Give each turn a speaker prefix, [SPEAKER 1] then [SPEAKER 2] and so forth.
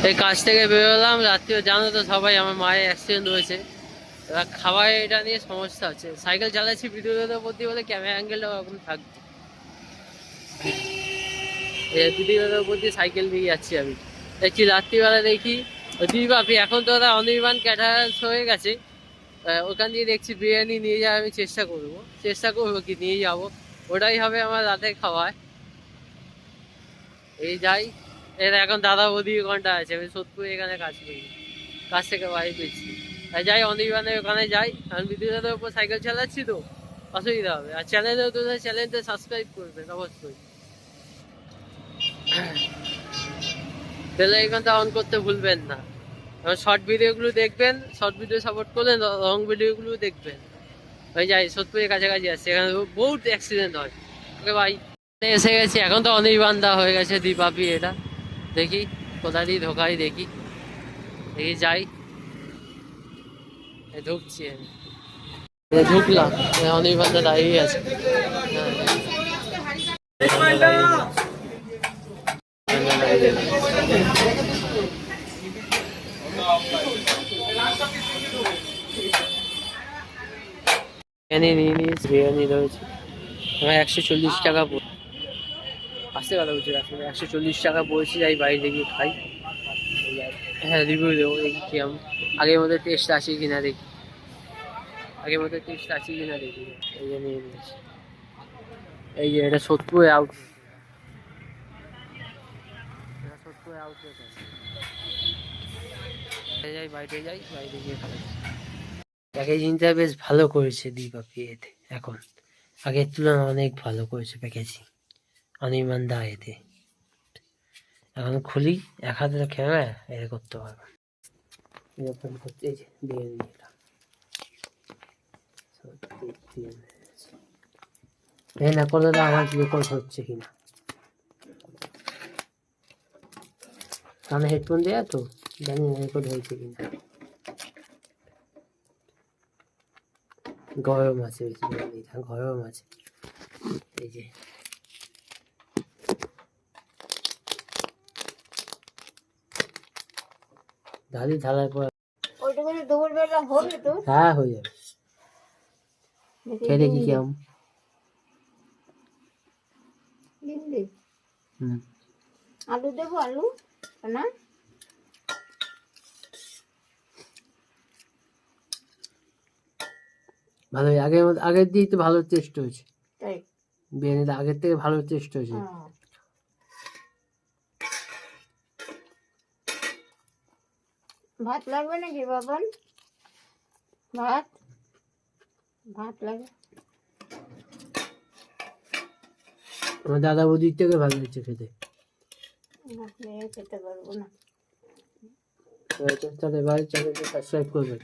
[SPEAKER 1] এই কাজ থেকে বেরোলাম রাত্রে, জানো তো সবাই আমার মায়ের অ্যাক্সিডেন্ট হয়েছে। এবার খাওয়ার এটা নিয়ে সমস্যা হচ্ছে, সাইকেল চালাচ্ছি ভিডিওতে প্রতি বলে ক্যামেরা অ্যাঙ্গেলটা ওরকম থাকবে, ভিডিওটার প্রতি সাইকেল নিয়ে যাচ্ছি আমি। দেখছি রাত্রিবেলা দেখি দুই বাপি, এখন তো ওরা অনির্বাণ ক্যাটারার্স হয়ে গেছে, ওখান দিয়ে দেখছি বিরিয়ানি নিয়ে যাওয়ার আমি চেষ্টা করবো কি নিয়ে যাব, ওটাই হবে আমার রাতের খাওয়ার। এই যাই, এর এখন দাদা বৌদি ঘন্টা আছে, আমি সোদপুর এখানে কাজ করি, কাজ থেকে বাড়ি পেয়েছি, তাই যাই অনির্বাণের ওখানে যাই, কারণ বিদ্যুতের উপর সাইকেল চালাচ্ছি তো অসুবিধা হবে। আর চ্যানেলেও তো চ্যানেলটা সাবস্ক্রাইব করবেন অবশ্যই, বেল আইকনটা অন করতে ভুলবেন না। শর্ট ভিডিওগুলো দেখবেন, শর্ট ভিডিও সাপোর্ট করলেন, লং ভিডিওগুলো দেখবেন। ওই যাই সোদপুরের কাছাকাছি আসছে, এখানে বহুত অ্যাক্সিডেন্ট হয়। ওকে ভাই, এসে গেছি, এখন তো অনির্বাণ দা হয়ে গেছে দীপাপি এটা। দেখি কোথা দিয়ে ঢোকাই, দেখি দেখি যাই, ঢুকছি আমি, ঢুকলাম, অনির্বাণ দা দাঁড়িয়ে আছে। বিরিয়ানি নিয়ে নিয়েছি, বিরিয়ানি রয়েছে আমার 140 টাকা আসতে কথা বলছি, আসলে 140 টাকা পড়েছি, যাই বাইরে গিয়ে খাই। হ্যাঁ রিভিউ দেবো, দেখি কিরম আগের মধ্যে টেস্ট আছে কিনা দেখি, আগের মধ্যে টেস্ট আছে কিনা দেখি। এই যে নিয়ে নিয়েছি, এই যে এটা সোদপুরে আউটলেট, এটা সোদপুরে আউটলেট আছে। যাই বাইরে, যাই বাইরে গিয়ে খাই। প্যাকেজিংটা বেশ ভালো করেছে দীপাপি এতে, এখন আগের তুলনায় অনেক ভালো করেছে প্যাকেজিং অনির্বাণ দা এতে। এখন খুলি, এক হাতে ক্যামেরা এটা করতে পারবো, এরকম করতে। এই যে বিরিয়ানিটা এই না করলে আমার রেকর্ড হচ্ছে কিনা, কানে হেডফোন দেয়া তো জানি না রেকর্ড হয়েছে কিনা। গরম আছে বেশি, বিরিয়ানিটা গরম আছে। এই যে দাদি ঢালার পর হ্যাঁ হয়ে যাবে, খেয়ে দেখি কেমন।
[SPEAKER 2] আলু দেবো, আলু না
[SPEAKER 1] ভালোই, আগের দিয়ে তো ভালো টেস্ট হয়েছে, বিরিয়ানিটা আগের থেকে ভালো টেস্ট হয়েছে।
[SPEAKER 2] ভাত লাগবে নাকি বাবান? ভাত ভাত লাগবে।
[SPEAKER 1] আমার দাদা বৌদির থেকে ভালো হচ্ছে খেতে,
[SPEAKER 2] খেতে পারবো না।
[SPEAKER 1] তাদের বাড়ির চ্যানেলটা সাবস্ক্রাইব করবেন।